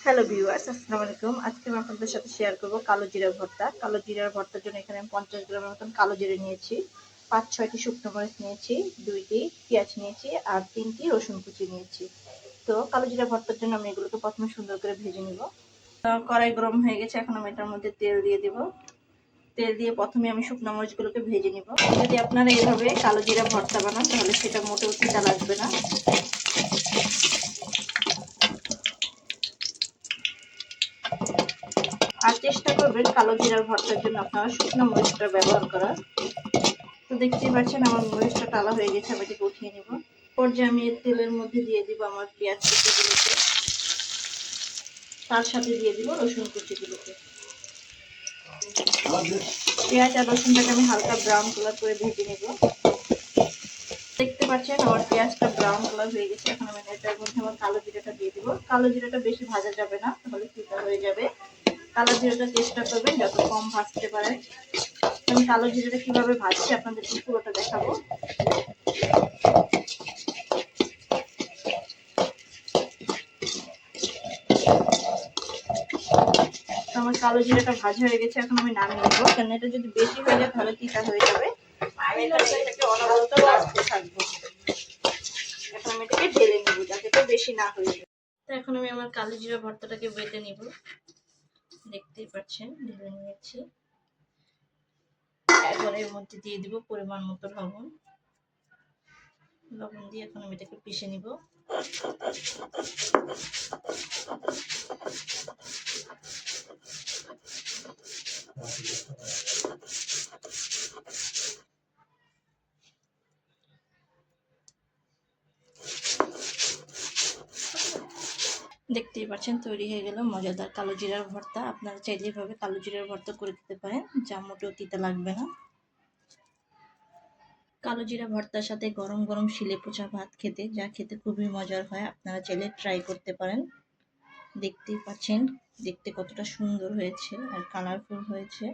Hello viewers, আসসালামু আলাইকুম। আজকে আমি আপনাদের সাথে শেয়ার করব কালো জিরা ভর্তা। কালো জিরার ভর্তার জন্য এখানে আমি 50 গ্রামের মতন কালো জিরা নিয়েছি, 5-6টি শুকনো মরিচ নিয়েছি, 2টি পেঁয়াজ নিয়েছি আর 3টি রসুন কুচি নিয়েছি। তো কালো জিরা ভর্তার জন্য আমি এগুলোকে প্রথমে সুন্দর করে ভেজে নিব। কড়াই গরম হয়ে গেছে, এখন আমি এটার মধ্যে তেল দিয়ে দেব। তেল দিয়ে প্রথমে আমি শুকনো মরিচগুলোকে ভেজে নিব। যদি আপনারা এইভাবে কালো জিরা ভর্তা বানান তাহলে সেটা মোটেও তিতা লাগবে না। আর চেষ্টা করবেন কালো জিরার ভর্তার জন্য আপনারা শুকনো মরিচটা ব্যবহার করার। তো দেখতেই পাচ্ছেন আমার মরিচটা টালা হয়ে গেছে, আমি এটাকে উঠিয়ে নেব। পর্যায়ে আমি তেলের মধ্যে দিয়ে দিব আমার পেঁয়াজ কুচিগুলোকে, তার সাথে দিয়ে দিব রসুন কুচিগুলোকে। পেঁয়াজ আর রসুনটাকে আমি হালকা ব্রাউন কালার করে ভেজে নেব। দেখতে পাচ্ছেন আমার পেঁয়াজটা ব্রাউন কালার হয়ে গেছে। এখন আমি এটার মধ্যে আমার কালো জিরাটা দিয়ে দিব। কালো জিরাটা বেশি ভাজা যাবে না, তাহলে ফিকা হয়ে যাবে। কালো জিরাটা চেষ্টা করবেন যত কম ভাজতে পারেন। আমি কালো জিরাটা কিভাবে ভাজছি আপনাদেরকে পুরোটা দেখাবো। আমার কালো জিরাটা ভাজা হয়ে গেছে, এখন আমি নামিয়ে নেবো, কারণ এটা যদি বেশি হয়ে যায় তাহলে তিতা হয়ে যাবে। আমি এটাকে অনবরত ভাজতে থাকবো। এখন আমি এটাকে ঢেলে নেবো যাতে এটা বেশি না হয়ে যায়। তো এখন আমি আমার কালো জিরা ভর্তাটাকে বেটে নিব। দেখতেই পাচ্ছেন ঢেলে নিয়েছি। এরপর এর মধ্যে দিয়ে দিব পরিমাণ মতো লবণ। লবণ দিয়ে এখন আমি এটাকে পিষে নিব। দেখতেই পাচ্ছেন তৈরি হয়ে গেল মজাদার কালো জিরার ভর্তা। আপনারা চাইলে এভাবে কালো জিরার ভর্তা করে দিতে পারেন, যা মোটেও তিতা লাগবে না। কালো জিরা ভর্তার সাথে গরম গরম শিলে পোচা ভাত খেতে খুবই মজার হয়। আপনারা চাইলে ট্রাই করতে পারেন। দেখতেই পাচ্ছেন দেখতে কতটা সুন্দর হয়েছে আর কালারফুল হয়েছে।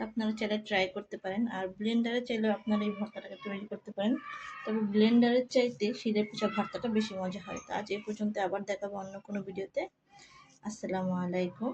আপনারা চাইলে ট্রাই করতে পারেন। আর ব্লেন্ডারে চাইলেও আপনারা এই ভর্তাটাকে তৈরি করতে পারেন, তবে ব্লেন্ডারের চাইতে শিলে পোচা ভর্তাটা বেশি মজা হয়। তো আজ এই পর্যন্ত, আবার দেখাবো অন্য কোনো ভিডিওতে। আসসালামু আলাইকুম।